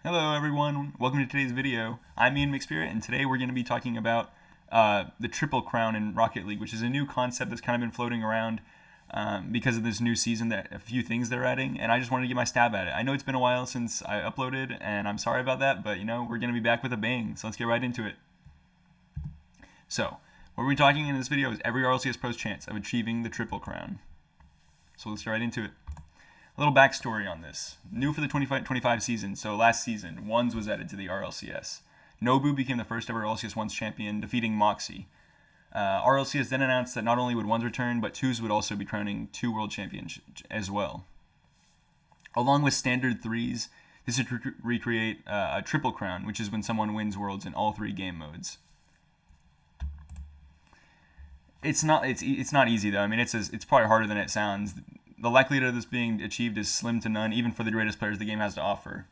Hello everyone, welcome to today's video. I'm Ian McSpirit, and today we're going to be talking about the Triple Crown in Rocket League, which is a new concept that's kind of been floating around because of this new season, that a few things they're adding, and I just wanted to get my stab at it. I know it's been a while since I uploaded, and I'm sorry about that, but we're going to be back with a bang, so let's get right into it. So, what we're talking in this video is every RLCS Pro's chance of achieving the Triple Crown. So let's get right into it. A little backstory on this. New for the 2025 season, so last season, Ones was added to the RLCS. Nobu became the first ever RLCS Ones champion, defeating Moxie. RLCS then announced that not only would Ones return, but Twos would also be crowning 2 world champions as well. Along with standard 3s, this would recreate a Triple Crown, which is when someone wins Worlds in all 3 game modes. It's not easy though. I mean, it's probably harder than it sounds. The likelihood of this being achieved is slim to none, even for the greatest players the game has to offer.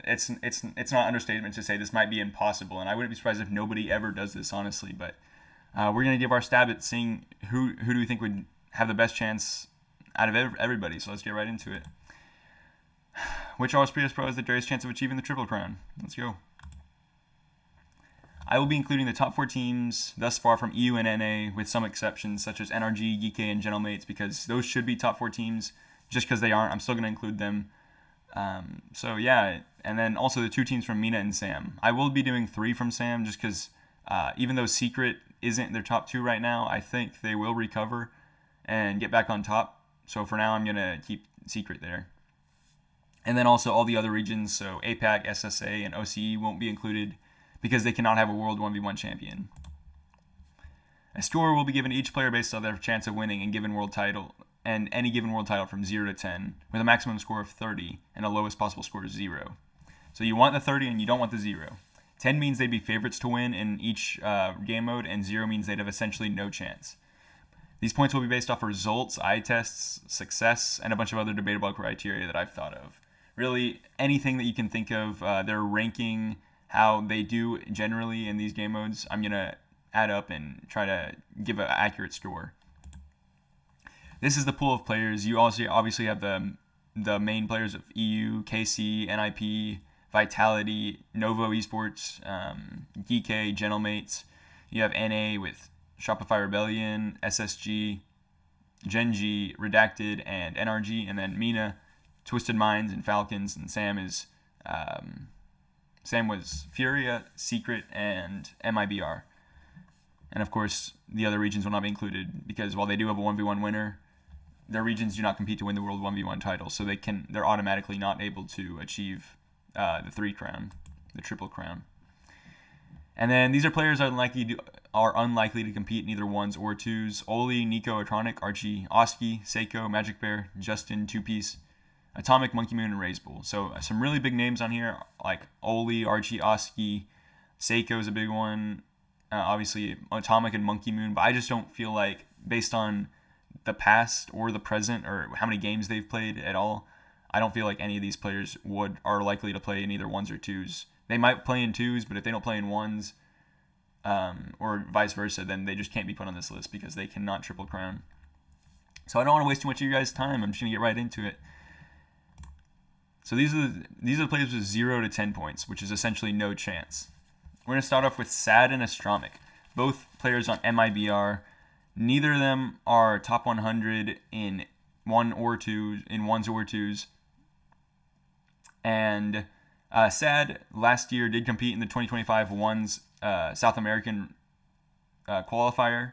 It's not understatement to say this might be impossible, and I wouldn't be surprised if nobody ever does this, honestly. But we're gonna give our stab at seeing who do we think would have the best chance out of everybody. So let's get right into it. Which RLCS Pro has the greatest chance of achieving the Triple Crown? Let's go. I will be including the top 4 teams thus far from EU and NA, with some exceptions such as NRG, GK, and Gentlemates, because those should be top 4 teams. Just because they aren't, I'm still going to include them. So yeah, and then also the 2 teams from Mina and Sam. I will be doing 3 from Sam just because even though Secret isn't their top 2 right now, I think they will recover and get back on top. So for now, I'm going to keep Secret there. And then also all the other regions, so APAC, SSA, and OCE won't be included because they cannot have a World 1v1 champion. A score will be given to each player based on their chance of winning any given world title from 0 to 10, with a maximum score of 30 and a lowest possible score of 0. So you want the 30 and you don't want the 0. 10 means they'd be favorites to win in each game mode, and 0 means they'd have essentially no chance. These points will be based off of results, eye tests, success, and a bunch of other debatable criteria that I've thought of. Really, anything that you can think of, their ranking, how they do generally in these game modes, I'm going to add up and try to give an accurate score. This is the pool of players. You also obviously have the main players of EU, KC, NIP, Vitality, Novo Esports, GK, Gentlemates. You have NA with Shopify Rebellion, SSG, Genji, Redacted, and NRG, and then Mina, Twisted Minds, and Falcons, and Sam was Furia, Secret, and MIBR. And of course, the other regions will not be included because while they do have a 1v1 winner, their regions do not compete to win the World 1v1 title, so they're automatically not able to achieve the 3 crown, the Triple Crown. And then these are players that are unlikely to compete in either 1s or 2s. Oli, Nico, Atronic, Archie, Oski, Seiko, Magic Bear, Justin, Two Piece, Atomic, Monkey Moon, and Razebull. So some really big names on here, like Oli, Archie, Oski, Seiko is a big one. Obviously, Atomic and Monkey Moon. But I just don't feel like, based on the past or the present or how many games they've played at all, I don't feel like any of these players are likely to play in either 1s or 2s. They might play in 2s, but if they don't play in 1s, or vice versa, then they just can't be put on this list because they cannot Triple Crown. So I don't want to waste too much of your guys' time. I'm just going to get right into it. So these are the players with 0 to 10 points, which is essentially no chance. We're going to start off with Sad and Astromic, both players on MIBR. Neither of them are top 100 in 1s or 2s. And Sad last year did compete in the 2025 Ones South American qualifier,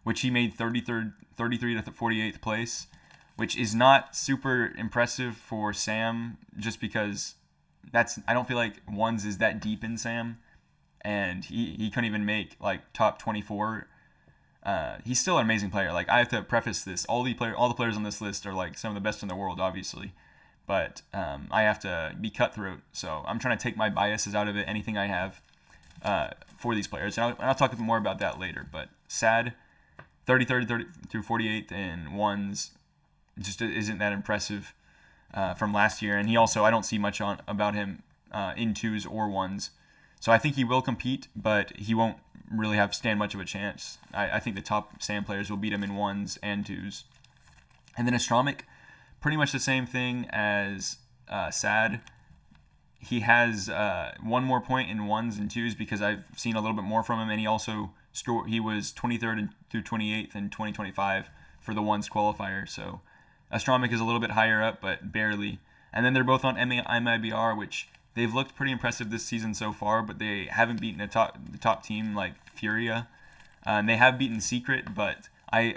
which he made 33 to 48th place, which is not super impressive for Sam, just because I don't feel like 1s is that deep in Sam, and he couldn't even make like top 24. He's still an amazing player. Like, I have to preface this: all the players on this list are like some of the best in the world, obviously, but I have to be cutthroat. So I'm trying to take my biases out of it. Anything I have for these players, and I'll talk more about that later. But Sad, 30 through 48th in 1s, just isn't that impressive from last year. And he also, I don't see much about him in 2s or 1s. So I think he will compete, but he won't really stand much of a chance. I think the top Sam players will beat him in 1s and 2s. And then Astromic, pretty much the same thing as Sad. he has one more point in ones and twos because I've seen a little bit more from him, and he also he was 23rd through 28th in 2025 for the ones qualifier. So Astronomic is a little bit higher up, but barely. And then they're both on MIBR, which they've looked pretty impressive this season so far, but they haven't beaten the top team like Furia. And they have beaten Secret, but I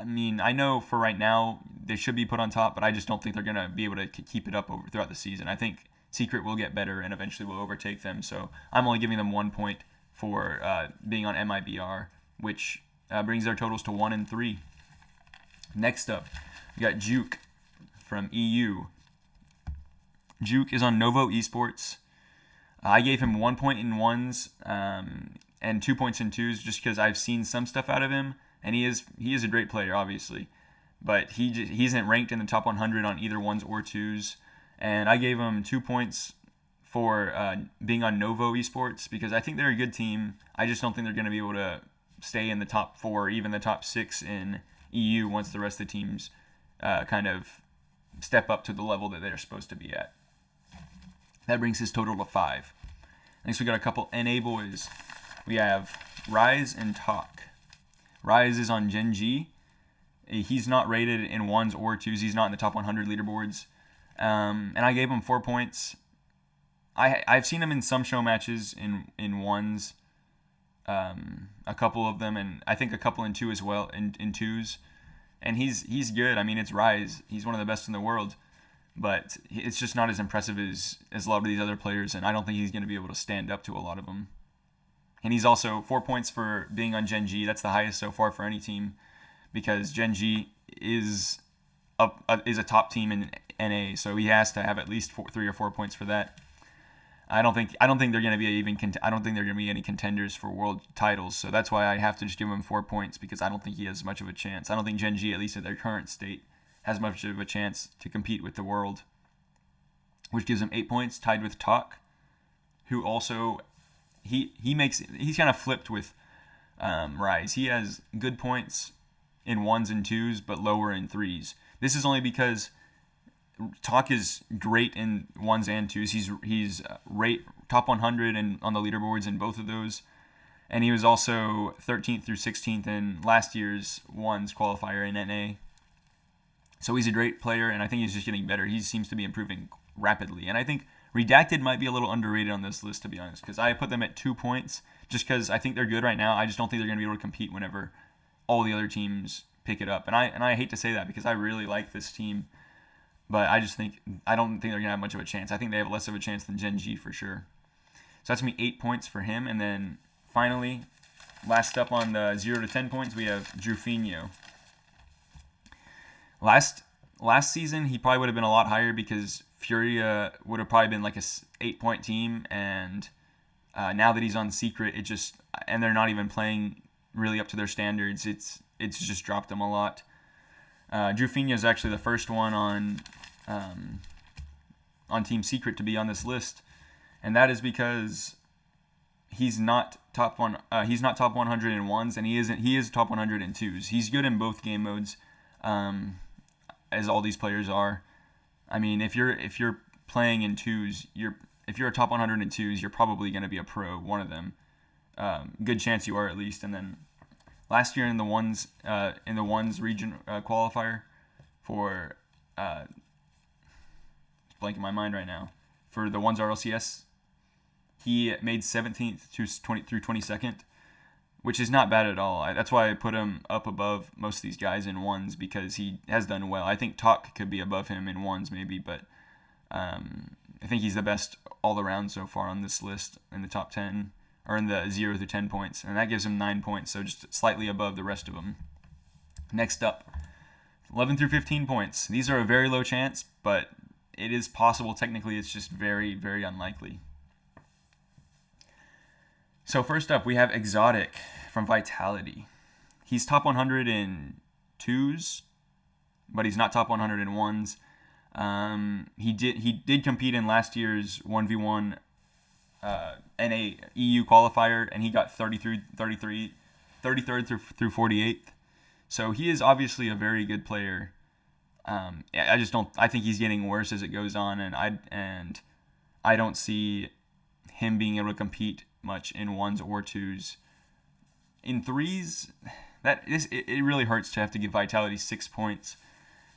mean, I know for right now they should be put on top, but I just don't think they're going to be able to keep it up throughout the season. I think Secret will get better and eventually will overtake them. So I'm only giving them 1 point for being on MIBR, which brings their totals to 1 and 3. Next up, we got Juke from EU. Juke is on Novo Esports. I gave him 1 point in ones and 2 points in twos just because I've seen some stuff out of him, and he is a great player, obviously. But he isn't ranked in the top 100 on either ones or twos. And I gave him 2 points for being on Novo Esports because I think they're a good team. I just don't think they're going to be able to stay in the top 4 or even the top 6 in EU once the rest of the teams kind of step up to the level that they're supposed to be at. That brings his total to 5. Next, we got a couple NA boys. We have Rise and Talk. Rise is on Gen G. He's not rated in ones or twos. He's not in the top 100 leaderboards. And I gave him 4 points. I've seen him in some show matches in ones, a couple of them, and I think a couple in two as well, in twos. And he's good. I mean, it's Rise. He's one of the best in the world. But it's just not as impressive as a lot of these other players, and I don't think he's going to be able to stand up to a lot of them. And he's also 4 points for being on Gen G. That's the highest so far for any team, because Gen G is a top team in NA, so he has to have at least 3 or 4 points for that. I don't think they're going to be any contenders for world titles, so that's why I have to just give him 4 points because I don't think he has much of a chance. I don't think Gen G, at least at their current state, has much of a chance to compete with the world, which gives him 8 points, tied with Talk, who also he's kind of flipped with Rise. He has good points in ones and twos, but lower in threes. This is only because Talk is great in ones and twos. He's top 100 and on the leaderboards in both of those, and he was also 13th through 16th in last year's ones qualifier in NA. So he's a great player, and I think he's just getting better. He seems to be improving rapidly. And I think Redacted might be a little underrated on this list, to be honest, because I put them at 2 points just because I think they're good right now. I just don't think they're going to be able to compete whenever all the other teams pick it up. And I hate to say that because I really like this team, but I don't think they're going to have much of a chance. I think they have less of a chance than Gen G for sure. So that's going to be 8 points for him. And then finally, last up on the 0 to 10 points, we have Drufinho. Last season, he probably would have been a lot higher because Furia would have probably been like a 8-point team, and now that he's on Secret, and they're not even playing really up to their standards. It's just dropped them a lot. Drufinho is actually the first one on Team Secret to be on this list, and that is because he's not top 100 in ones, and he is top 100 in twos. He's good in both game modes. As all these players are. I mean, if you're playing in twos, if you're a top 100 in twos, you're probably going to be a pro, one of them. Good chance you are at least. And then last year in the ones region qualifier for blanking my mind right now, for the ones RLCS, he made 17th through 22nd. Which is not bad at all. That's why I put him up above most of these guys in ones because he has done well. I think Talk could be above him in ones maybe, but I think he's the best all around so far on this list in the top 10 or in the 0 through 10 points, and that gives him 9 points, so just slightly above the rest of them. Next up, 11 through 15 points. These are a very low chance, but it is possible. Technically, it's just very, very unlikely. So first up, we have Exotic from Vitality. He's top 100 in twos, but he's not top 100 in ones. He did compete in last year's 1v1 NA EU qualifier, and he got 33rd through 48th. So he is obviously a very good player. I think he's getting worse as it goes on, and I don't see him being able to compete much in ones or twos. In threes, it really hurts to have to give Vitality 6 points,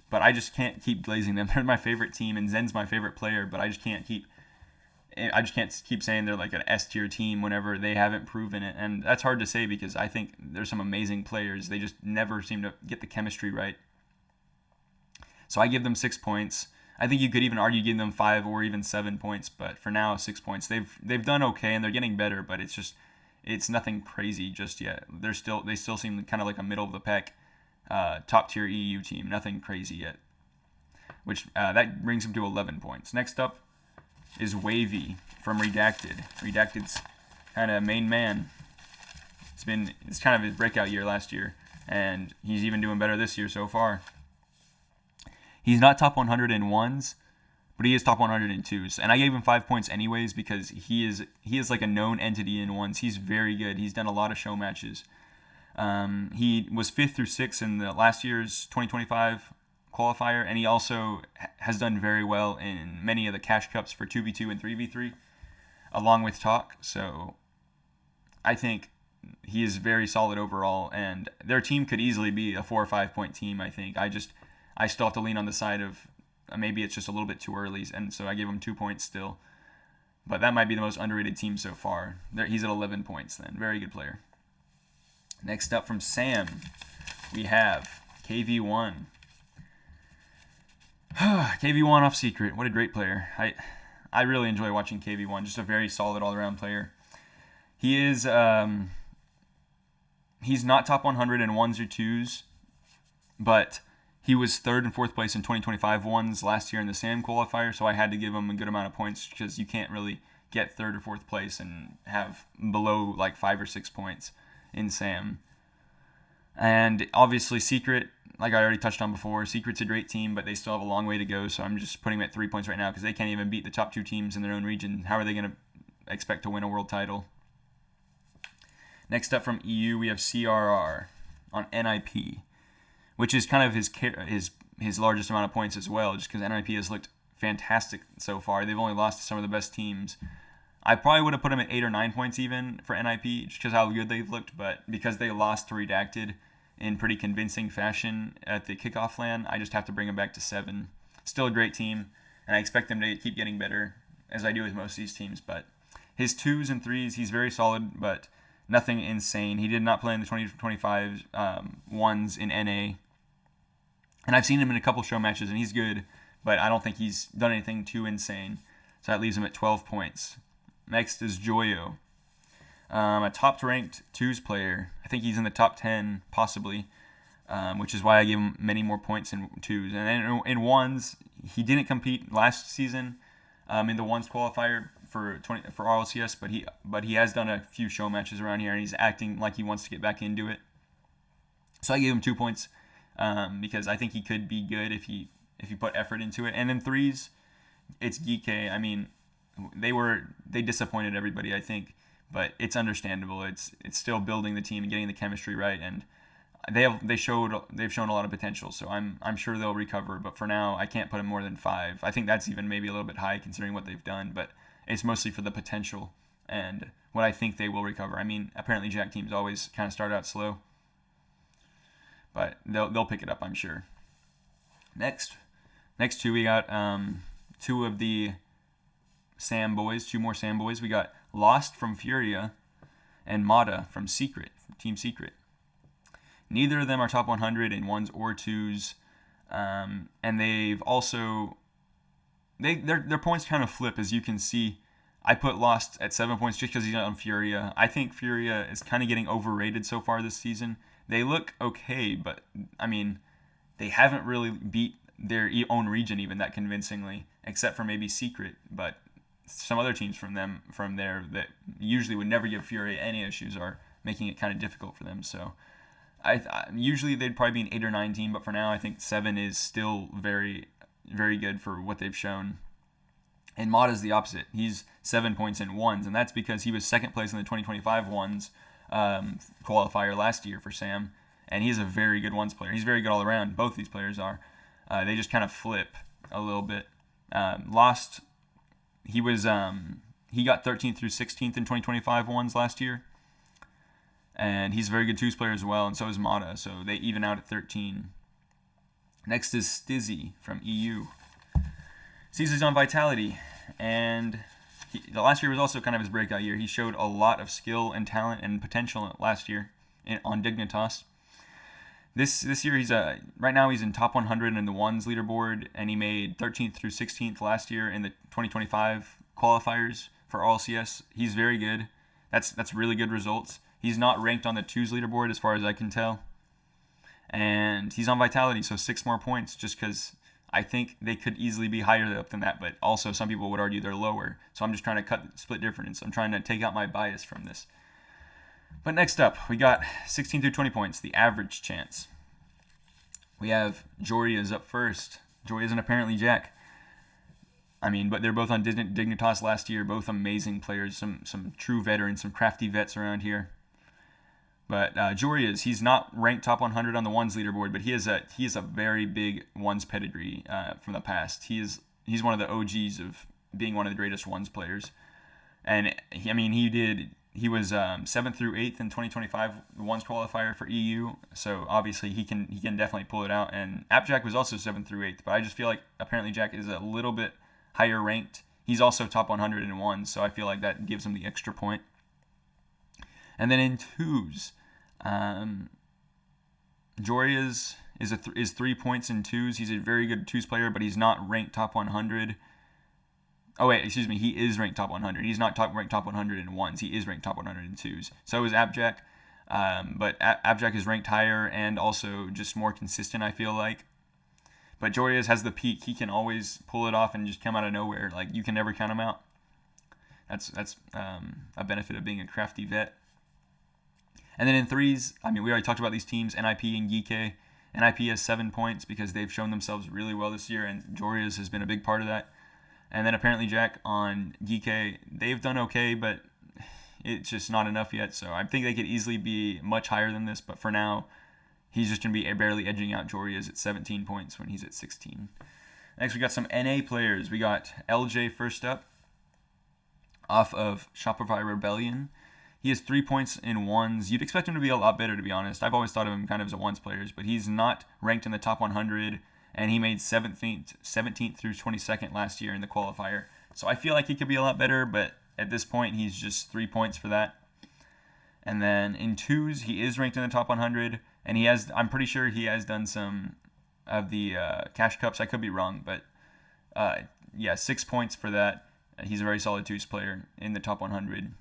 but I just can't keep glazing them. They're my favorite team, and Zen's my favorite player, but I just can't keep saying they're like an S tier team whenever they haven't proven it, and that's hard to say because I think there's some amazing players. They just never seem to get the chemistry right. So I give them 6 points. I think you could even argue giving them 5 or even 7 points, but for now 6 points. They've done okay and they're getting better, but it's nothing crazy just yet. They still seem kind of like a middle of the pack, top tier EU team. Nothing crazy yet. Which that brings him to 11 points. Next up is Wavy from Redacted. Redacted's kind of main man. It's kind of his breakout year last year, and he's even doing better this year so far. He's not top 100 in ones, but he is top 100 in twos. And I gave him 5 points anyways because he is like a known entity in ones. He's very good. He's done a lot of show matches. He was 5th through 6th in the last year's 2025 qualifier, and he also has done very well in many of the cash cups for 2v2 and 3v3, along with Talk. So I think he is very solid overall, and their team could easily be a 4 or 5 point team, I think. I still have to lean on the side of maybe it's just a little bit too early, and so I give him 2 points still. But that might be the most underrated team so far. He's at 11 points then. Very good player. Next up from Sam, we have KV1. KV1 off Secret. What a great player. I really enjoy watching KV1. Just a very solid all-around player. He is he's not top 100 in ones or twos, but he was 3rd and 4th place in 2025 ones last year in the SAM qualifier, so I had to give him a good amount of points because you can't really get 3rd or 4th place and have below like 5 or 6 points in SAM. And obviously Secret, like I already touched on before, Secret's a great team, but they still have a long way to go, so I'm just putting them at 3 points right now because they can't even beat the top 2 teams in their own region. How are they going to expect to win a world title? Next up from EU, we have CRR on NIP, which is kind of his largest amount of points as well, just because NIP has looked fantastic so far. They've only lost to some of the best teams. I probably would have put him at 8 or 9 points even for NIP, just because how good they've looked, but because they lost to Redacted in pretty convincing fashion at the kickoff LAN, I just have to bring him back to 7. Still a great team, and I expect them to keep getting better, as I do with most of these teams, but his 2s and 3s, he's very solid, but nothing insane. He did not play in the 2025 ones in NA, and I've seen him in a couple show matches, and he's good, but I don't think he's done anything too insane, so that leaves him at 12 points. Next is Joyo, a top-ranked 2s player. I think he's in the top 10, possibly, which is why I give him many more points in 2s. And then in 1s, he didn't compete last season in the 1s qualifier for RLCS, but he has done a few show matches around here, and he's acting like he wants to get back into it. So I gave him 2 points because I think he could be good if he put effort into it. And then 3s, it's GK. I mean, they disappointed everybody, I think, but it's understandable. It's still building the team and getting the chemistry right, and they've shown a lot of potential. So I'm sure they'll recover. But for now, I can't put them more than 5. I think that's even maybe a little bit high considering what they've done, but it's mostly for the potential and what I think they will recover. I mean, apparently Jack teams always kind of start out slow, but they'll pick it up, I'm sure. Next two, we got 2 of the Sam boys, 2 more Sam boys. We got Lost from Furia and Mata from Team Secret. Neither of them are top 100 in 1s or 2s, and they've also their points kind of flip, as you can see. I put Lost at 7 points just because he's on Furia. I think Furia is kind of getting overrated so far this season. They look okay, but I mean, they haven't really beat their own region even that convincingly, except for maybe Secret, but some other teams from there that usually would never give Furia any issues are making it kind of difficult for them. So usually they'd probably be an 8 or 9 team, but for now I think 7 is still very, very good for what they've shown. And Mata's the opposite. He's 7 points in 1s, and that's because he was 2nd place in the 2025 1s qualifier last year for Sam, and he's a very good 1s player. He's very good all around. Both these players are. They just kind of flip a little bit. Lost he got 13th through 16th in 2025 ones last year, and he's a very good twos player as well, and so is Mata. So they even out at 13. Next is Stizzy from EU. Stizzy's on Vitality, and the last year was also kind of his breakout year. He showed a lot of skill and talent and potential last year on Dignitas. This year right now he's in top 100 in the ones leaderboard, and he made 13th through 16th last year in the 2025 qualifiers for RLCS. He's very good. That's really good results. He's not ranked on the twos leaderboard as far as I can tell, and he's on Vitality, so 6 more points just because I think they could easily be higher up than that, but also some people would argue they're lower. So I'm just trying to split difference. I'm trying to take out my bias from this. But next up, we got 16 through 20 points, the average chance. We have Joria's up first. Joria's and apparently Jack. But they're both on Dignitas last year, both amazing players, some true veterans, some crafty vets around here. But Joria's, he's not ranked top 100 on the ones leaderboard, but he is a very big ones pedigree from the past. He's one of the OGs of being one of the greatest ones players, and he was 7th through 8th in 2025 ones qualifier for EU. So obviously he can definitely pull it out. And AppJack was also 7th through 8th, but I just feel like apparently Jack is a little bit higher ranked. He's also top 100 in ones, so I feel like that gives him the extra point. And then in twos, Joria's is 3 points in twos. He's a very good twos player, but he's not ranked top 100. Oh wait, excuse me. He is ranked top 100. He's not ranked top 100 in ones. He is ranked top 100 in twos. So is AppJack, but AppJack is ranked higher and also just more consistent, I feel like. But Joria's has the peak. He can always pull it off and just come out of nowhere. Like, you can never count him out. That's a benefit of being a crafty vet. And then in threes, we already talked about these teams, NIP and GK. NIP has 7 points because they've shown themselves really well this year, and Joria's has been a big part of that. And then apparently Jack on GK, they've done okay, but it's just not enough yet. So I think they could easily be much higher than this, but for now, he's just going to be barely edging out Joria's at 17 points when he's at 16. Next, we got some NA players. We got LJ first up, off of Shopify Rebellion. He has 3 points in ones. You'd expect him to be a lot better, to be honest. I've always thought of him kind of as a ones player, but he's not ranked in the top 100, and he made 17th through 22nd last year in the qualifier. So I feel like he could be a lot better, but at this point, he's just 3 points for that. And then in twos, he is ranked in the top 100, and I'm pretty sure he has done some of the cash cups. I could be wrong, but 6 points for that. He's a very solid twos player in the top 100.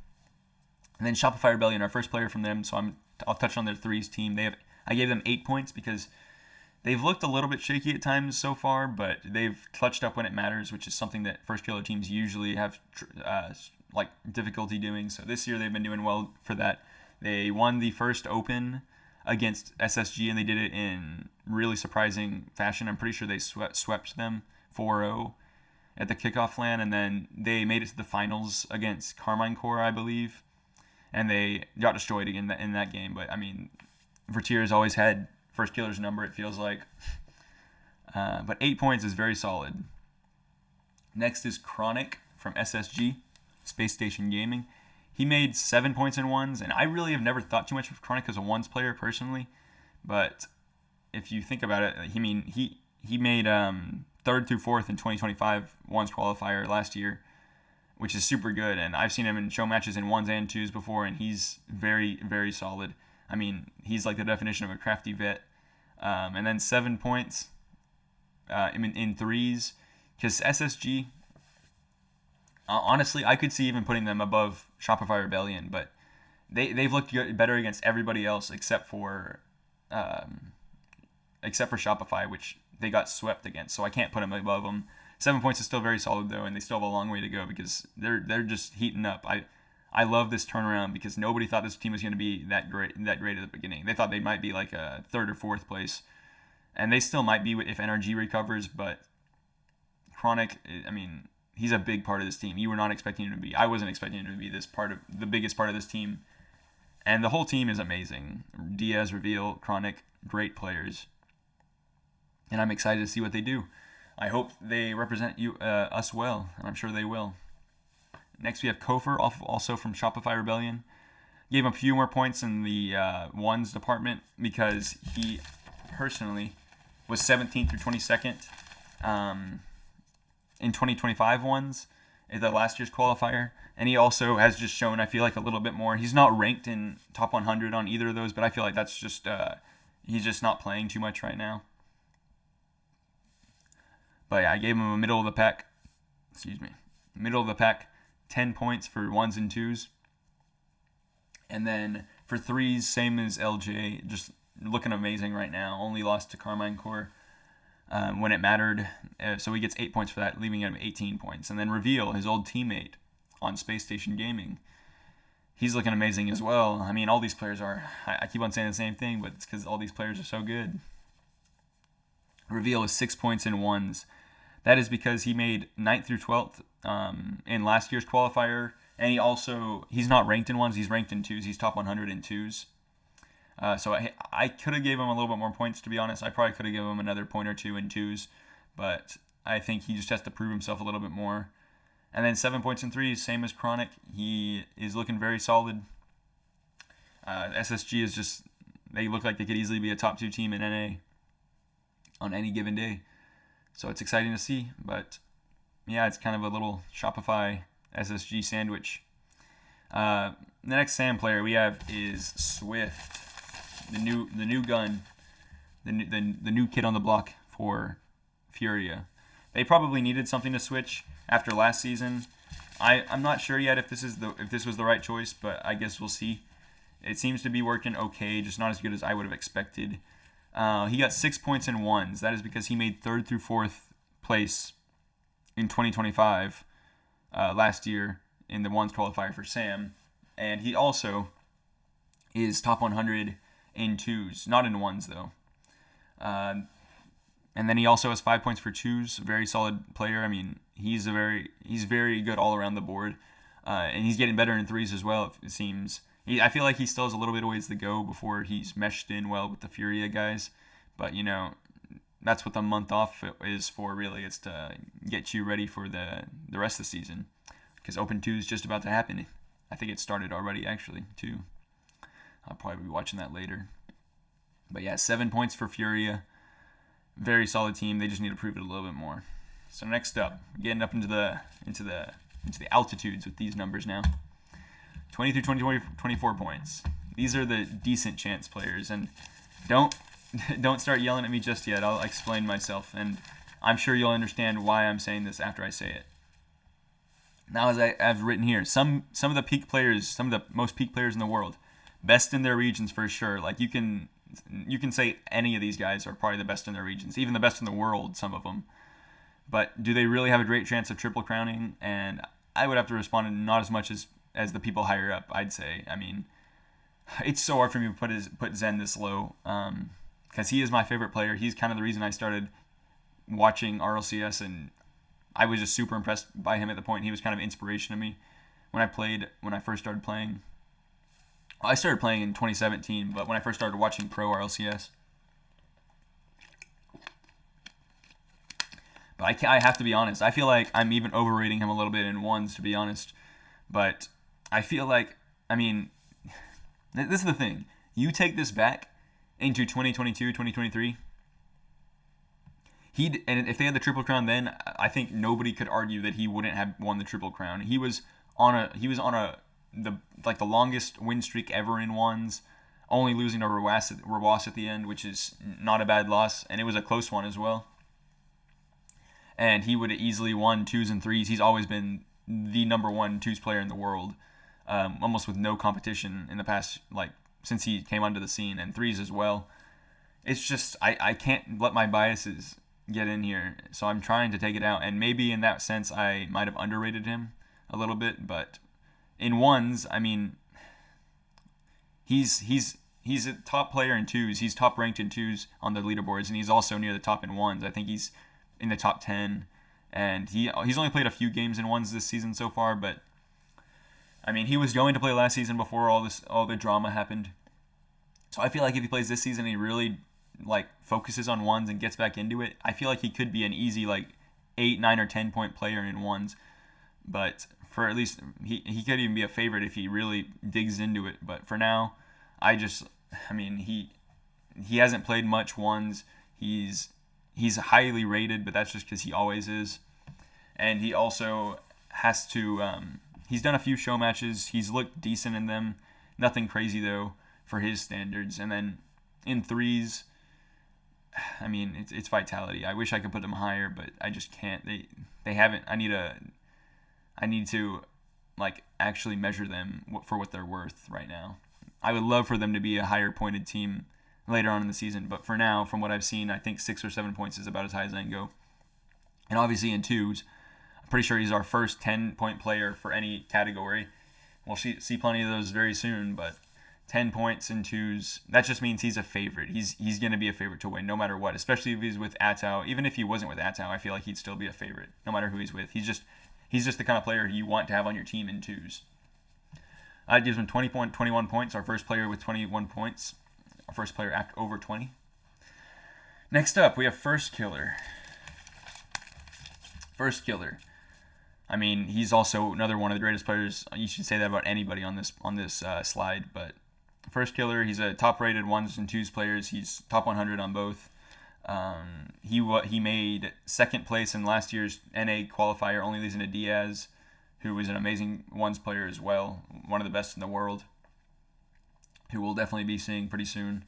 And then Shopify Rebellion, our first player from them, so I'll touch on their threes team. I gave them 8 points because they've looked a little bit shaky at times so far, but they've clutched up when it matters, which is something that first killer teams usually have difficulty doing. So this year they've been doing well for that. They won the first Open against SSG, and they did it in really surprising fashion. I'm pretty sure they swept them 4-0 at the kickoff LAN, and then they made it to the finals against Carmine Core, I believe. And they got destroyed again in that game. But, Vertier has always had first killer's number, it feels like. But 8 points is very solid. Next is Chronic from SSG, Space Station Gaming. He made 7 points in ones, and I really have never thought too much of Chronic as a ones player personally. But if you think about it, he made 3rd through 4th in 2025 ones qualifier last year, which is super good. And I've seen him in show matches in ones and twos before, and he's very, very solid. He's like the definition of a crafty vet. And then 7 points in threes, because SSG, honestly, I could see even putting them above Shopify Rebellion, but they've looked better against everybody else except for Shopify, which they got swept against. So I can't put them above them. 7 points is still very solid, though, and they still have a long way to go because they're just heating up. I love this turnaround because nobody thought this team was going to be that great at the beginning. They thought they might be like a 3rd or 4th place, and they still might be if NRG recovers. But Chronic, he's a big part of this team. You were not expecting him to be. I wasn't expecting him to be the biggest part of this team, and the whole team is amazing. Diaz, Reveal, Chronic, great players, and I'm excited to see what they do. I hope they represent us well, and I'm sure they will. Next, we have Kofer, also from Shopify Rebellion. Gave him a few more points in the ones department because he personally was 17th through 22nd in 2025 ones in the last year's qualifier. And he also has just shown, I feel like, a little bit more. He's not ranked in top 100 on either of those, but I feel like that's just, he's just not playing too much right now. But yeah, I gave him a middle of the pack, 10 points for ones and twos. And then for threes, same as LJ, just looking amazing right now. Only lost to Carmine Core when it mattered. So he gets 8 points for that, leaving him 18 points. And then Reveal, his old teammate on Space Station Gaming, he's looking amazing as well. I mean, all these players are. I keep on saying the same thing, but it's because all these players are so good. Reveal is 6 points in ones. That is because he made 9th through 12th in last year's qualifier. And he's not ranked in ones, he's ranked in twos. He's top 100 in twos. So I could have gave him a little bit more points, to be honest. I probably could have given him another point or two in twos. But I think he just has to prove himself a little bit more. And then 7 points in threes, same as Chronic. He is looking very solid. SSG is just, they look like they could easily be a top 2 team in NA on any given day. So it's exciting to see. But yeah, it's kind of a little Shopify SSG sandwich. The next Sam player we have is Swift, the new gun, the new kid on the block for Furia. They probably needed something to switch after last season. I'm not sure yet if this was the right choice, but I guess we'll see. It seems to be working okay, just not as good as I would have expected. He got 6 points in ones. That is because he made 3rd through 4th place in 2025. Last year in the ones qualifier for Sam, and he also is top 100 in twos, not in ones though. And then he also has 5 points for twos. Very solid player. I mean, he's very good all around the board, and he's getting better in threes as well. It seems. I feel like he still has a little bit of ways to go before he's meshed in well with the Furia guys, but that's what the month off is for, really. It's to get you ready for the rest of the season, because Open 2 is just about to happen. I think it started already, actually, too. I'll probably be watching that later. But yeah, 7 points for Furia. Very solid team. They just need to prove it a little bit more. So next up, getting up into the altitudes with these numbers now. 20 through 24 points. These are the decent chance players, and don't start yelling at me just yet. I'll explain myself, and I'm sure you'll understand why I'm saying this after I say it. Now, as I've written here, some of the peak players, some of the most peak players in the world, best in their regions for sure. Like you can say any of these guys are probably the best in their regions, even the best in the world, some of them. But do they really have a great chance of triple crowning? And I would have to respond not as much as the people higher up, I'd say. I mean, it's so hard for me to put Zen this low, because he is my favorite player. He's kind of the reason I started watching RLCS, and I was just super impressed by him at the point. He was kind of inspiration to me when I first started playing. I started playing in 2017, but when I first started watching pro RLCS. But I have to be honest. I feel like I'm even overrating him a little bit in ones, to be honest. But I feel like, I mean, this is the thing. You take this back into 2022, 2023. And if they had the Triple Crown then, I think nobody could argue that he wouldn't have won the Triple Crown. He was on the longest win streak ever in ones, only losing to Rawas at the end, which is not a bad loss, and it was a close one as well. And he would have easily won twos and threes. He's always been the number one twos player in the world, almost with no competition in the past, like since he came onto the scene, and threes as well. It's just I can't let my biases get in here, so I'm trying to take it out, and maybe in that sense I might have underrated him a little bit, but in ones, I mean, he's a top player in twos. He's top ranked in twos on the leaderboards, and he's also near the top in ones. I think he's in the top 10, and he's only played a few games in ones this season so far, but I mean, he was going to play last season before all the drama happened. So I feel like if he plays this season and he really focuses on ones and gets back into it, I feel like he could be an easy 8, 9, or 10 point player in ones. but for at least he could even be a favorite if he really digs into it. But for now, I mean he hasn't played much ones. He's highly rated, but that's just because he always is. And he also has to. He's done a few show matches. He's looked decent in them. Nothing crazy though for his standards. And then in threes, I mean it's vitality. I wish I could put them higher, but I just can't. They haven't. I need to like actually measure them for what they're worth right now. I would love for them to be a higher pointed team later on in the season, but for now, from what I've seen, I think 6 or 7 points is about as high as I can go. And obviously in twos, I'm pretty sure he's our first 10-point player for any category. We'll see plenty of those very soon, but 10 points in twos, that just means he's a favorite. He's going to be a favorite to win no matter what, especially if he's with Atau. Even if he wasn't with Atau, I feel like he'd still be a favorite no matter who he's with. He's just the kind of player you want to have on your team in twos. It gives him 21 points, our first player with 21 points. Our first player after over 20. Next up, we have First Killer. First Killer. I mean, he's also another one of the greatest players. You should say that about anybody on this slide. But First Killer, he's a top-rated ones and twos players. He's top 100 on both. He made second place in last year's NA qualifier, only losing to Diaz, who was an amazing ones player as well, one of the best in the world, who we'll definitely be seeing pretty soon.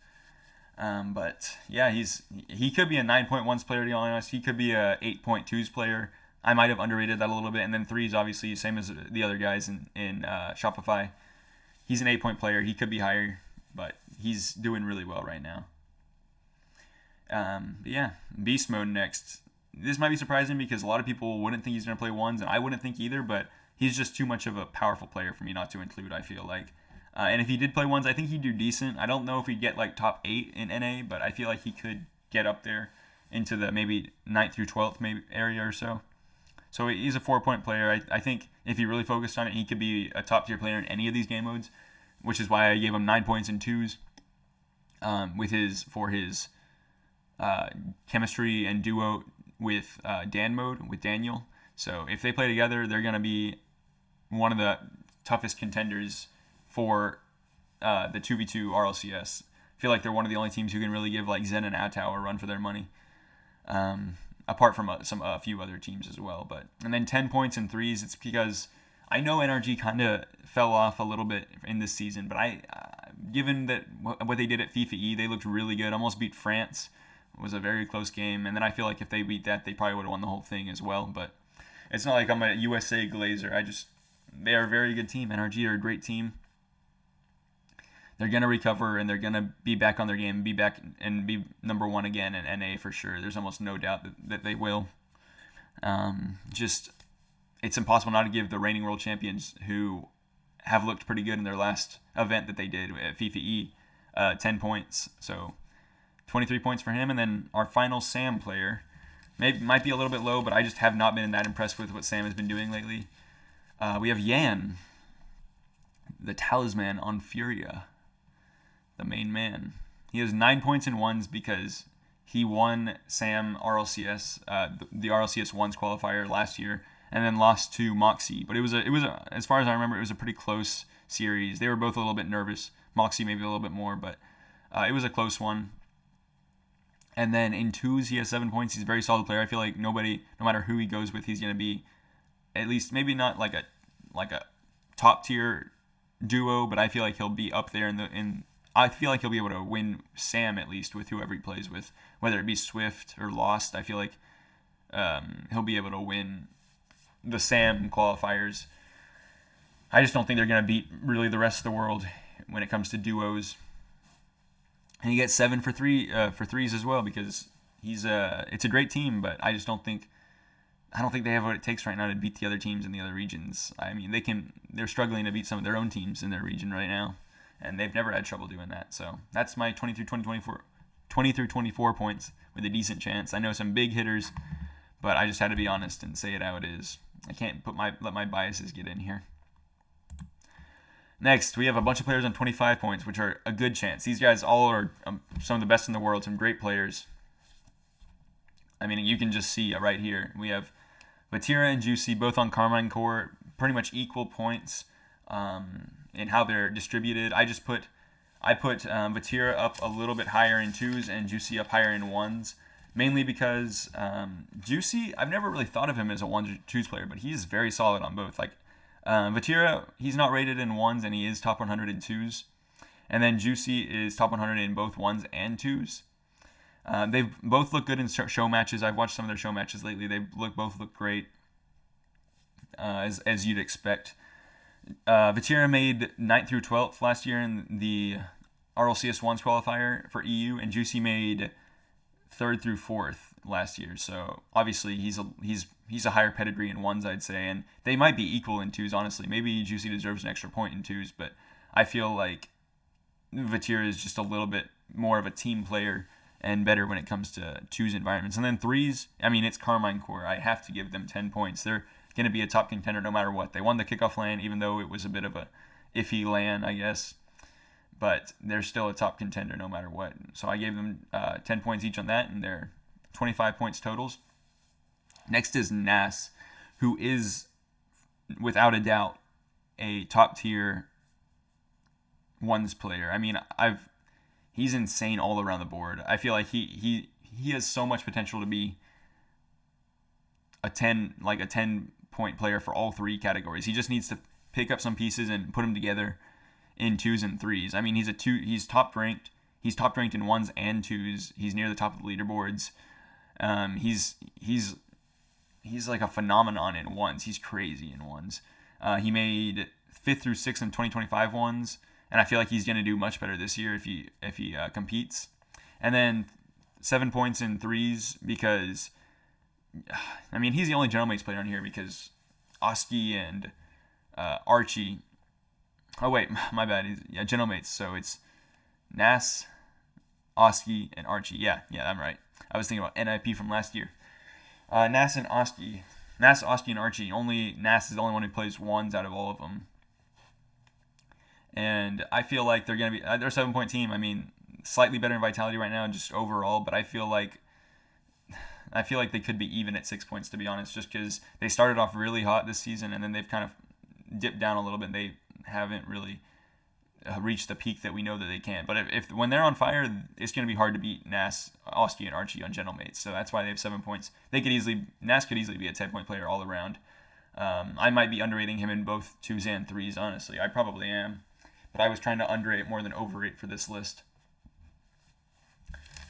But yeah, he could be a 9.1s player, to be honest. He could be a 8.2s player. I might have underrated that a little bit. And then threes, obviously, same as the other guys in Shopify. He's an 8-point player. He could be higher, but he's doing really well right now. But yeah, Beast Mode next. This might be surprising because a lot of people wouldn't think he's going to play ones, and I wouldn't think either, but he's just too much of a powerful player for me not to include, I feel like. And if he did play ones, I think he'd do decent. I don't know if he'd get like top 8 in NA, but I feel like he could get up there into the maybe 9th through 12th maybe area or so. So he's a 4-point player. I think if he really focused on it, he could be a top-tier player in any of these game modes, which is why I gave him 9 points in twos for his chemistry and duo with Daniel. So if they play together, they're going to be one of the toughest contenders for the 2v2 RLCS. I feel like they're one of the only teams who can really give like Zen and Atau a run for their money. Apart from a few other teams as well. And then 10 points in threes, it's because I know NRG kind of fell off a little bit in this season, but given that what they did at FIFA E, they looked really good, almost beat France. It was a very close game, and then I feel like if they beat that, they probably would have won the whole thing as well, but it's not like I'm a USA Glazer. They are a very good team. NRG are a great team. They're going to recover, and they're going to be back on their game, be back and be number one again in NA for sure. There's almost no doubt that they will. It's impossible not to give the reigning world champions, who have looked pretty good in their last event that they did at FIFA E, 10 points. So 23 points for him. And then our final Sam player might be a little bit low, but I just have not been that impressed with what Sam has been doing lately. We have Yan, the talisman on Furia. The main man. He has 9 points in ones because he won Sam RLCS, the RLCS ones qualifier last year, and then lost to Moxie. But it was as far as I remember, it was a pretty close series. They were both a little bit nervous. Moxie maybe a little bit more, but it was a close one. And then in twos, he has 7 points. He's a very solid player. I feel like no matter who he goes with, he's going to be at least maybe not like a top tier duo, but I feel like he'll be up there I feel like he'll be able to win Sam at least with whoever he plays with, whether it be Swift or Lost. I feel like he'll be able to win the Sam qualifiers. I just don't think they're going to beat really the rest of the world when it comes to duos. And he gets 7 for threes as well because it's a great team, but I don't think they have what it takes right now to beat the other teams in the other regions. I mean, they're struggling to beat some of their own teams in their region right now, and they've never had trouble doing that. So that's my 20 through 24 points with a decent chance. I know some big hitters, but I just had to be honest and say it how it is. I can't let my biases get in here. Next, we have a bunch of players on 25 points, which are a good chance. These guys all are some of the best in the world, some great players. I mean, you can just see right here. We have Vatira and Juicy both on Carmine Core, pretty much equal points in how they're distributed. I put Vatira up a little bit higher in 2s and Juicy up higher in 1s, mainly because Juicy, I've never really thought of him as a 1s or 2s player, but he's very solid on both. Like Vatira, he's not rated in 1s and he is top 100 in 2s. And then Juicy is top 100 in both 1s and 2s. They both look good in show matches. I've watched some of their show matches lately. They both look great, as you'd expect. Vatira made 9th through 12th last year in the RLCS 1s qualifier for EU, and Juicy made 3rd through 4th last year. So obviously he's a higher pedigree in 1s, I'd say, and they might be equal in 2s. Honestly, maybe Juicy deserves an extra point in 2s, but I feel like Vatira is just a little bit more of a team player and better when it comes to 2s environments. And then 3s, I mean, it's Carmine Core. I have to give them 10 points. They're going to be a top contender no matter what. They won the kickoff LAN, even though it was a bit of a iffy LAN, I guess. But they're still a top contender no matter what. So I gave them 10 points each on that, and they're 25 points totals. Next is Nas, who is, without a doubt, a top-tier 1s player. I mean, he's insane all around the board. I feel like he has so much potential to be a 10 point player for all 3 categories. He just needs to pick up some pieces and put them together in 2s and 3s. I mean, he's top ranked. He's top ranked in 1s and 2s. He's near the top of the leaderboards. He's like a phenomenon in 1s. He's crazy in 1s. He made 5th through 6th in 2025 1s. And I feel like he's going to do much better this year if he competes. And then 7 points in 3s because, I mean, he's the only General Mates player on here because Oski and Archie. Oh, wait, my bad. General Mates. So it's Nas, Oski, and Archie. Yeah, I'm right. I was thinking about NIP from last year. Nas, Oski, and Archie. Nas is the only one who plays 1s out of all of them. And I feel like they're going to be they're a 7-point team. I mean, slightly better in vitality right now, just overall. But I feel like they could be even at 6 points, to be honest, just because they started off really hot this season and then they've kind of dipped down a little bit. They haven't really reached the peak that we know that they can. But if when they're on fire, it's going to be hard to beat Nas, Oski, and Archie on General Mates. So that's why they have 7 points. Nas could easily be a 10-point player all around. I might be underrating him in both 2s and 3s, honestly. I probably am. But I was trying to underrate more than overrate for this list.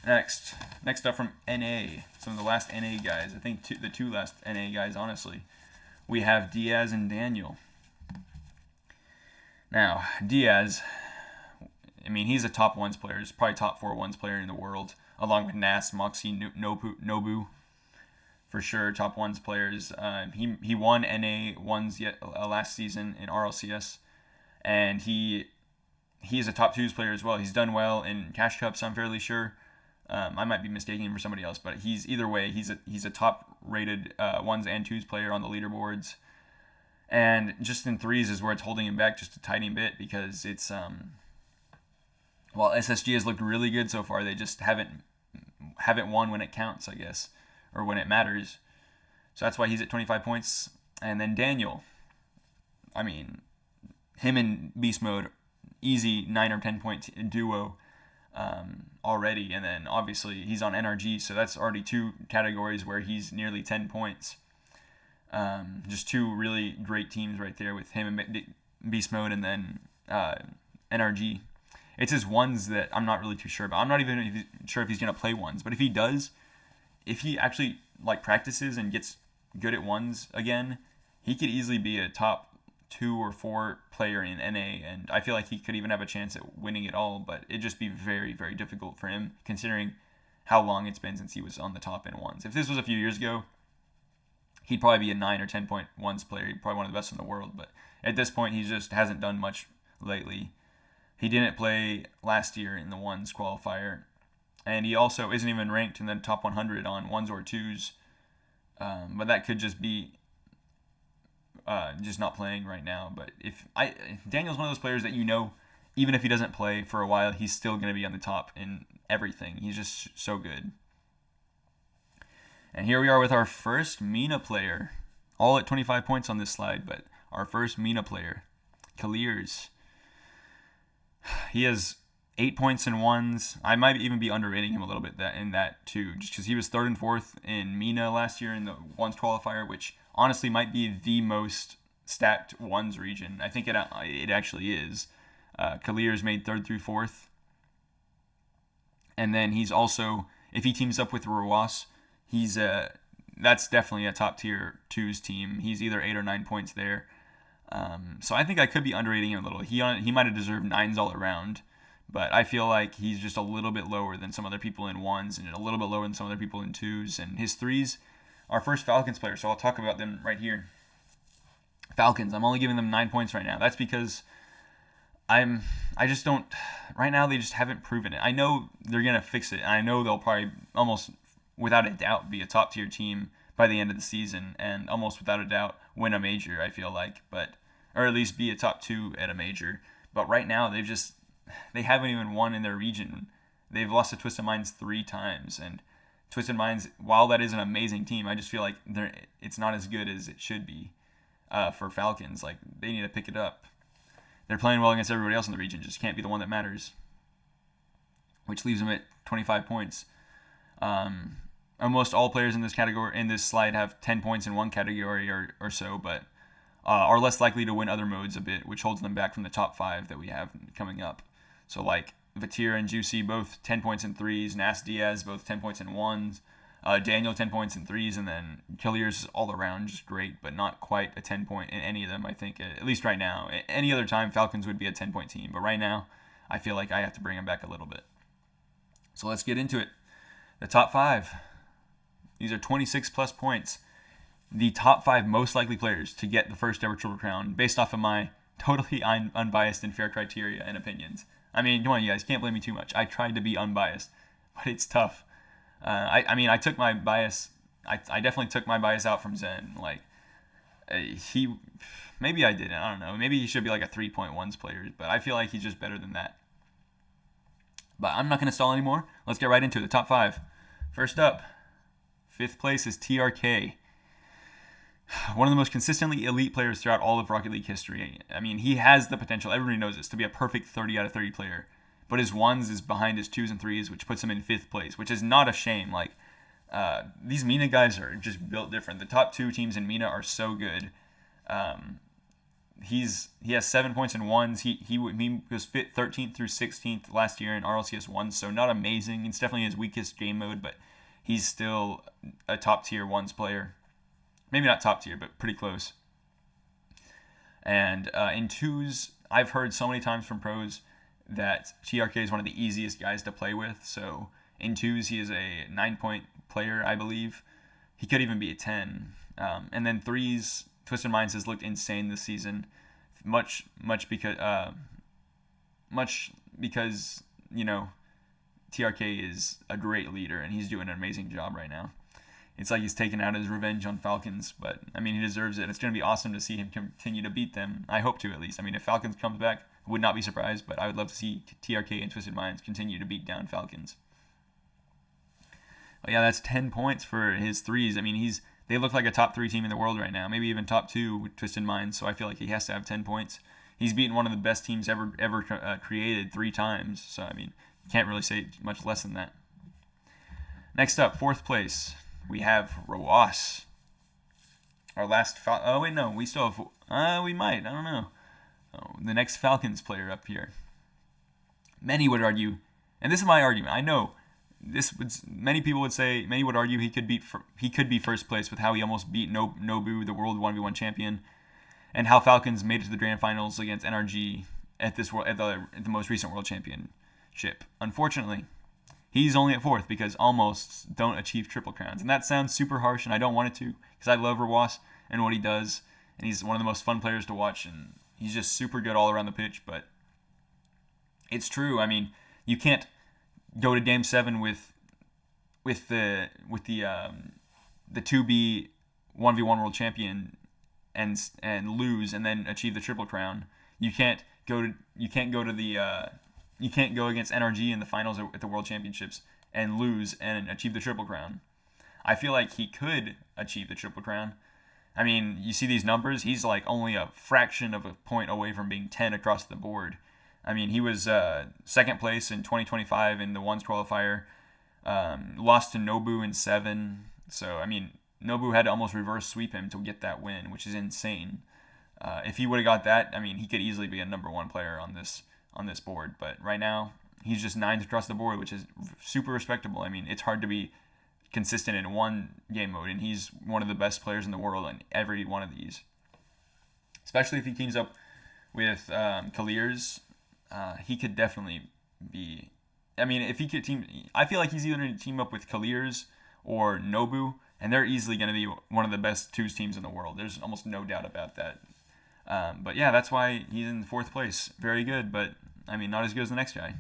Next up from NA, some of the last NA guys. I think the 2 last NA guys, honestly. We have Diaz and Daniel. Now, Diaz, I mean, he's a top 1s player. He's probably top 4 1s player in the world, along with Nas, Moxie, Nobu. For sure, top 1s players. He won NA 1s last season in RLCS. And he is a top 2s player as well. He's done well in Cash Cups, I'm fairly sure. I might be mistaking him for somebody else, but either way, he's a top rated 1s and 2s player on the leaderboards. And just in 3s is where it's holding him back just a tiny bit because it's while SSG has looked really good so far, they just haven't won when it counts, I guess, or when it matters. So that's why he's at 25 points. And then Daniel, I mean, him in Beast Mode, easy 9 or 10 point duo already. And then obviously he's on NRG, so that's already 2 categories where he's nearly 10 points. Just 2 really great teams right there with him in Beast Mode and then NRG. It's his 1s that I'm not really too sure about. I'm not even sure if he's going to play 1s, but if he does, if he actually practices and gets good at 1s again, he could easily be a top 2 or 4 player in NA, and I feel like he could even have a chance at winning it all, but it'd just be very, very difficult for him considering how long it's been since he was on the top in 1s. If this was a few years ago, he'd probably be a 9 or 10 point 1s player. He'd probably one of the best in the world, but at this point, he just hasn't done much lately. He didn't play last year in the 1s qualifier, and he also isn't even ranked in the top 100 on 1s or 2s, but that could just be just not playing right now. But Daniel's one of those players that even if he doesn't play for a while, he's still going to be on the top in everything. He's just so good. And here we are with our first MENA player all at 25 points on this slide, but our first MENA player, Kaliers, he has 8 points in ones. I might even be underrating him a little bit in that too, just because he was 3rd and 4th in MENA last year in the ones qualifier, which honestly might be the most stacked ones region. I think it actually is. Kaliers made 3rd through 4th. And then he's also, if he teams up with Rawas, that's definitely a top tier 2s team. He's either 8 or 9 points there. So I think I could be underrating him a little. He might have deserved 9s all around, but I feel like he's just a little bit lower than some other people in 1s and a little bit lower than some other people in 2s. And his 3s, our first Falcons player, so I'll talk about them right here. Falcons, I'm only giving them 9 points right now. That's because I just don't, right now they just haven't proven it. I know they're going to fix it, and I know they'll probably almost without a doubt be a top tier team by the end of the season, and almost without a doubt win a major, I feel like, or at least be a top 2 at a major. But right now they haven't even won in their region. They've lost to Twisted Minds 3 times, and Twisted Minds, while that is an amazing team, I just feel like it's not as good as it should be for Falcons. Like, they need to pick it up. They're playing well against everybody else in the region, just can't be the one that matters, which leaves them at 25 points. Almost all players in this category, in this slide, have 10 points in one category or so, but are less likely to win other modes a bit, which holds them back from the top 5 that we have coming up. So like Vatir and Juicy, both 10 points in 3s, Nas Diaz, both 10 points in 1s, Daniel 10 points in 3s, and then Killiers all around just great, but not quite a 10 point in any of them, I think, at least right now. Any other time, Falcons would be a 10 point team, but right now, I feel like I have to bring them back a little bit. So let's get into it. The top 5. These are 26 plus points. The top 5 most likely players to get the first ever Triple Crown based off of my totally unbiased and fair criteria and opinions. I mean, come on, you guys, can't blame me too much. I tried to be unbiased, but it's tough. I took my bias. I definitely took my bias out from Zen. Like, maybe I didn't. I don't know. Maybe he should be like a 3.1s player, but I feel like he's just better than that. But I'm not going to stall anymore. Let's get right into it. The top 5. First up, 5th place is TRK. One of the most consistently elite players throughout all of Rocket League history. I mean, he has the potential, everybody knows this, to be a perfect 30 out of 30 player. But his 1s is behind his 2s and 3s, which puts him in 5th place, which is not a shame. Like, these MENA guys are just built different. The top 2 teams in MENA are so good. He has 7 points in 1s. He was 13th through 16th last year in RLCS 1, so not amazing. It's definitely his weakest game mode, but he's still a top tier 1s player. Maybe not top tier, but pretty close. And in 2s, I've heard so many times from pros that TRK is one of the easiest guys to play with. So in 2s, he is a 9-point player, I believe. He could even be a 10. And then 3s, Twisted Minds has looked insane this season, much because you know, TRK is a great leader and he's doing an amazing job right now. It's like he's taking out his revenge on Falcons, but I mean, he deserves it. It's going to be awesome to see him continue to beat them. I hope to, at least. I mean, if Falcons comes back, I would not be surprised, but I would love to see TRK and Twisted Minds continue to beat down Falcons. But yeah, that's 10 points for his 3s. I mean, they look like a top 3 team in the world right now, maybe even top 2 with Twisted Minds, so I feel like he has to have 10 points. He's beaten one of the best teams ever created 3 times, so I mean, you can't really say much less than that. Next up, 4th place, we have Rawas. Our last we still have, we might, I don't know. The next Falcons player up here. Many would argue, and this is my argument, I know, many would argue he could be first place with how he almost beat Nobu, the world 1v1 champion, and how Falcons made it to the grand finals against NRG at the most recent world championship. Unfortunately, he's only at 4th because almost don't achieve Triple Crowns. And that sounds super harsh, and I don't want it to, because I love Rawas and what he does, and he's one of the most fun players to watch, and he's just super good all around the pitch. But it's true. I mean, you can't go to Game 7 with the 2B 1v1 world champion and lose and then achieve the Triple Crown. You can't go against NRG in the finals at the World Championships and lose and achieve the Triple Crown. I feel like he could achieve the Triple Crown, I mean, you see these numbers. He's like only a fraction of a point away from being 10 across the board. I mean, he was second place in 2025 in the ones qualifier. Lost to Nobu in 7. So, I mean, Nobu had to almost reverse sweep him to get that win, which is insane. If he would have got that, I mean, he could easily be a number 1 player on this board. But right now, he's just 9th across the board, which is super respectable. I mean, it's hard to be consistent in one game mode, and he's one of the best players in the world in every one of these. Especially if he teams up with Kaliers, he could definitely be. I mean, if he could team, I feel like he's either going to team up with Kaliers or Nobu, and they're easily going to be one of the best twos teams in the world. There's almost no doubt about that. But yeah, that's why he's in 4th place. Very good, but I mean, not as good as the next guy.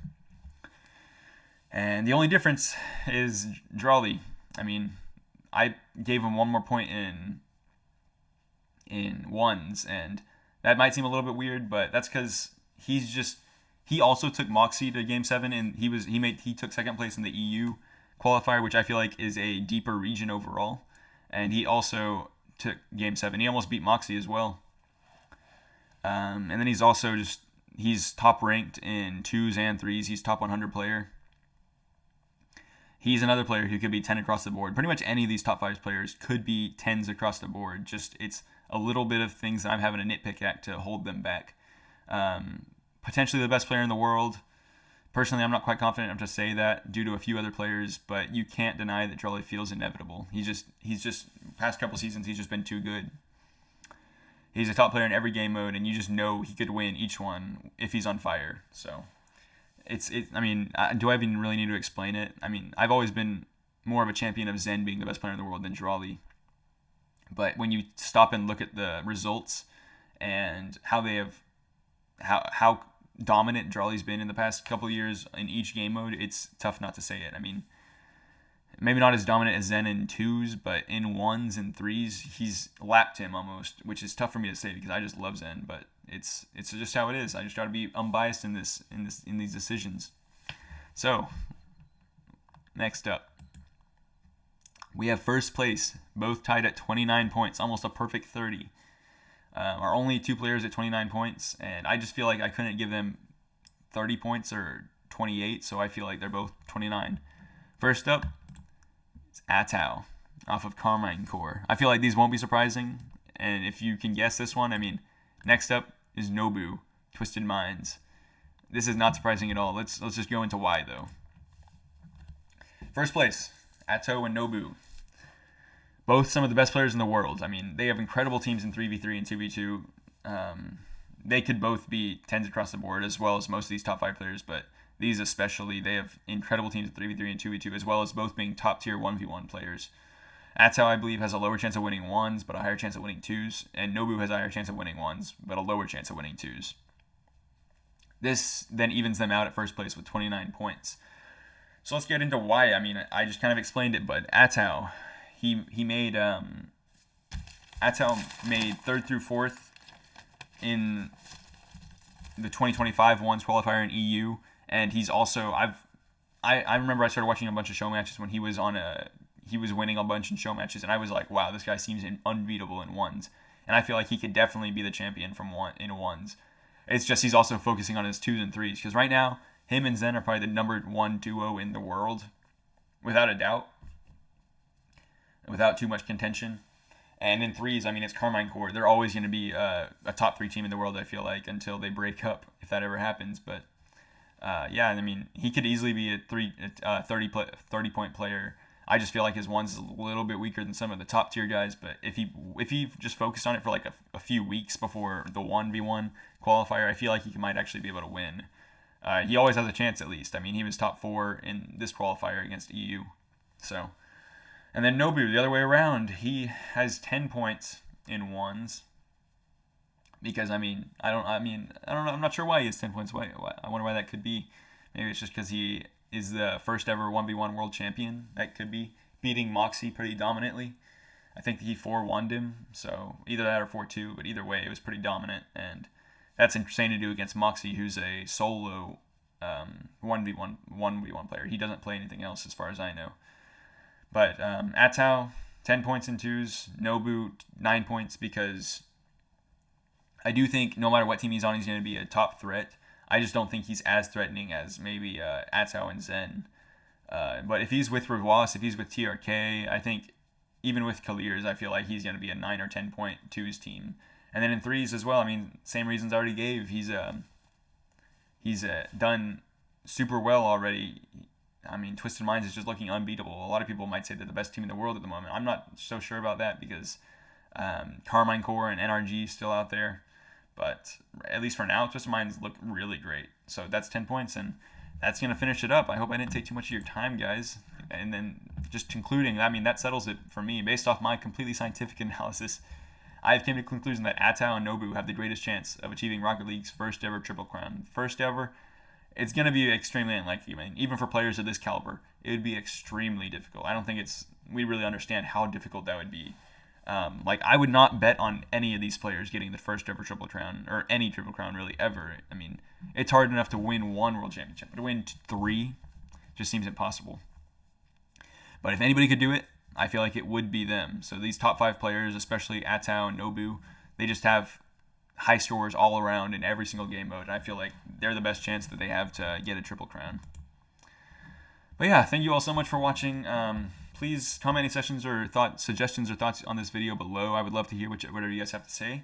And the only difference is Drawley. I mean, I gave him 1 more point in ones, and that might seem a little bit weird, but that's because he also took Moxie to Game 7, and he took 2nd place in the EU qualifier, which I feel like is a deeper region overall, and he also took Game 7. He almost beat Moxie as well. And then he's top ranked in 2s and 3s. He's top 100 player. He's another player who could be 10 across the board. Pretty much any of these top 5 players could be 10s across the board. Just it's a little bit of things that I'm having to nitpick at to hold them back. Potentially the best player in the world. Personally, I'm not quite confident enough to say that due to a few other players, but you can't deny that Drawley feels inevitable. He's just past couple seasons, he's just been too good. He's a top player in every game mode, and you just know he could win each one if he's on fire. So I mean, do I even really need to explain it? I mean, I've always been more of a champion of Zen being the best player in the world than Drawley. But when you stop and look at the results and how dominant Drawley's been in the past couple of years in each game mode, it's tough not to say it. I mean, maybe not as dominant as Zen in 2s, but in 1s and 3s, he's lapped him almost, which is tough for me to say because I just love Zen, but it's just how it is. I just try to be unbiased in these decisions. So, next up, we have 1st place, both tied at 29 points, almost a perfect 30. Our only 2 players at 29 points, and I just feel like I couldn't give them 30 points or 28, so I feel like they're both 29. First up, it's Atao off of Carmine Core. I feel like these won't be surprising, and if you can guess this one, I mean, next up is Nobu, Twisted Minds. This is not surprising at all. Let's just go into why, though. First place, Atao and Nobu. Both some of the best players in the world. I mean, they have incredible teams in 3v3 and 2v2. They could both be 10s across the board, as well as most of these top 5 players, but these especially, they have incredible teams in 3v3 and 2v2, as well as both being top-tier 1v1 players. Atao, I believe, has a lower chance of winning 1s, but a higher chance of winning 2s, and Nobu has a higher chance of winning 1s, but a lower chance of winning 2s. This then evens them out at first place with 29 points. So let's get into why. I mean, I just kind of explained it, but Atao, he made Atao made 3rd through 4th in the 2025 ones qualifier in EU, and he's also I remember I started watching a bunch of show matches when he was winning a bunch in show matches, and I was like, wow, this guy seems unbeatable in 1s, and I feel like he could definitely be the champion in 1s. It's just he's also focusing on his 2s and 3s, because right now him and Zen are probably the number 1 duo in the world, without a doubt, without too much contention. And in 3s, I mean, it's Carmine Core. They're always going to be a top 3 team in the world, I feel like, until they break up, if that ever happens. But yeah, I mean, he could easily be a 30-point player. I just feel like his 1s is a little bit weaker than some of the top tier guys. But if he just focused on it for like a few weeks before the 1v1 qualifier, I feel like he might actually be able to win. He always has a chance, at least. I mean, he was top 4 in this qualifier against EU. So, and then Nobu, the other way around, he has 10 points in 1s. Because I'm not sure why he has 10 points. Why? I wonder why that could be. Maybe it's just because he is the first ever 1v1 world champion. That could be beating Moxie pretty dominantly. I think he 4-1'd him, so either that or 4-2. But either way, it was pretty dominant, and that's insane to do against Moxie, who's a solo 1v1 player. He doesn't play anything else, as far as I know. But Atao, 10 points in twos. Nobu, 9 points, because I do think no matter what team he's on, he's going to be a top threat. I just don't think he's as threatening as maybe Atao and Zen. But if he's with Revois, if he's with TRK, I think even with Kalirs, I feel like he's going to be a 9 or 10 point twos team. And then in threes as well, I mean, same reasons I already gave. He's done super well already. I mean, Twisted Minds is just looking unbeatable. A lot of people might say they're the best team in the world at the moment. I'm not so sure about that because Carmine Core and NRG still out there. But at least for now, Twisted Minds look really great. So that's 10 points, and that's going to finish it up. I hope I didn't take too much of your time, guys. And then just concluding, I mean, that settles it for me. Based off my completely scientific analysis, I've come to the conclusion that Atao and Nobu have the greatest chance of achieving Rocket League's first ever Triple Crown. First ever, it's going to be extremely unlikely. I mean, even for players of this caliber, it would be extremely difficult. I don't think we really understand how difficult that would be. I would not bet on any of these players getting the first ever Triple Crown, or any Triple Crown really ever. I mean, it's hard enough to win one World Championship, but to win 3 just seems impossible. But if anybody could do it, I feel like it would be them. So these top 5 players, especially Atao and Nobu, they just have high scores all around in every single game mode. And I feel like they're the best chance that they have to get a Triple Crown. But yeah, thank you all so much for watching. Please comment any suggestions or thoughts on this video below. I would love to hear whatever you guys have to say.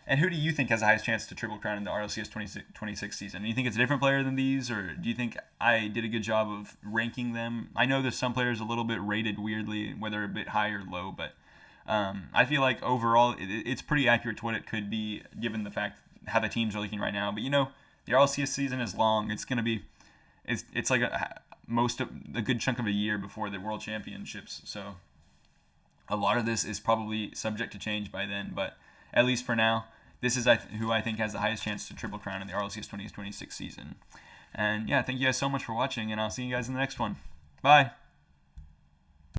And who do you think has the highest chance to Triple Crown in the RLCS 26 season? Do you think it's a different player than these, or do you think I did a good job of ranking them? I know there's some players a little bit rated weirdly, whether a bit high or low, but I feel like overall it's pretty accurate to what it could be given the fact how the teams are looking right now. But the RLCS season is long. It's gonna be, it's like a good chunk of a year before the World Championships. So a lot of this is probably subject to change by then. But at least for now, this is who I think has the highest chance to Triple Crown in the RLCS 2026 season. And yeah, thank you guys so much for watching, and I'll see you guys in the next one. Bye.